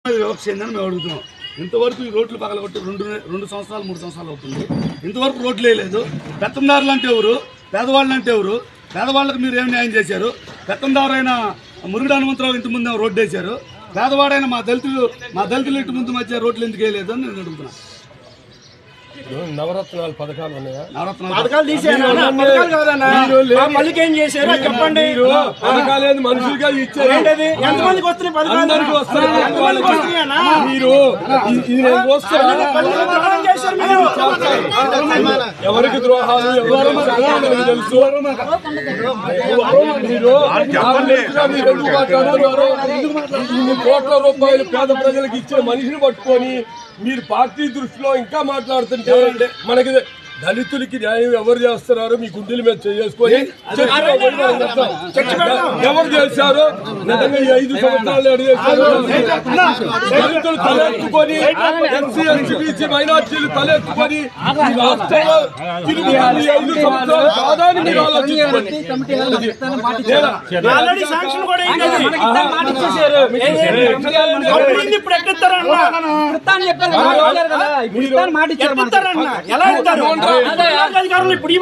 వివక్ష ఏందని మేము అడుగుతున్నాం. ఇంతవరకు ఈ రోడ్లు పగలగొట్టి రెండు సంవత్సరాలు 3 సంవత్సరాలు అవుతుంది. ఇంతవరకు రోడ్లు వేయలేదు. పెత్తందారులు అంటే ఎవరు, పేదవాళ్ళు అంటే ఎవరు? పేదవాళ్ళకి మీరు ఏం న్యాయం చేశారు? పెత్తందారైన మురుగుడు హనుమంతరావు ఇంటి ముందు రోడ్డు వేశారు. పేదవాడైన మా దళితులు ఇంటి ముందు మధ్య రోడ్లు ఎందుకు వేయలేదు అని నేను అడుగుతున్నాను. నవరత్నాలు పథకాలు ఉన్నాయా? పథకాలు ఏం చేశారు చెప్పండి. పథకాలు మనుషులుగా ఇచ్చారు. ఎంతమందికి వస్తున్నాయి పథకాలు? మీరు ఎవరికి ద్రోహాలు తెలుసు. మీరు కోట్ల రూపాయలు పేద ప్రజలకు ఇచ్చిన మనిషిని పట్టుకొని మీరు పార్టీ దృష్టిలో ఇంకా మాట్లాడుతుంటే మనకి దళితులకి న్యాయం ఎవరు చేస్తున్నారు? మీ గుండెల మీద చేసుకొని ఎవరు చేశారు? నిజంగా ఈ 5 సంవత్సరాలు దళితులు తలెత్తుకొని ఎస్సీ ఎస్టీ బీసీ మైనార్టీలు తలెత్తుకొని ఈ రాష్ట్రంలో తిరుగుతున్న 5 సంవత్సరాలు కాదని మీరు ఆలోచించుకోండి. అధికారులు ఇప్పుడు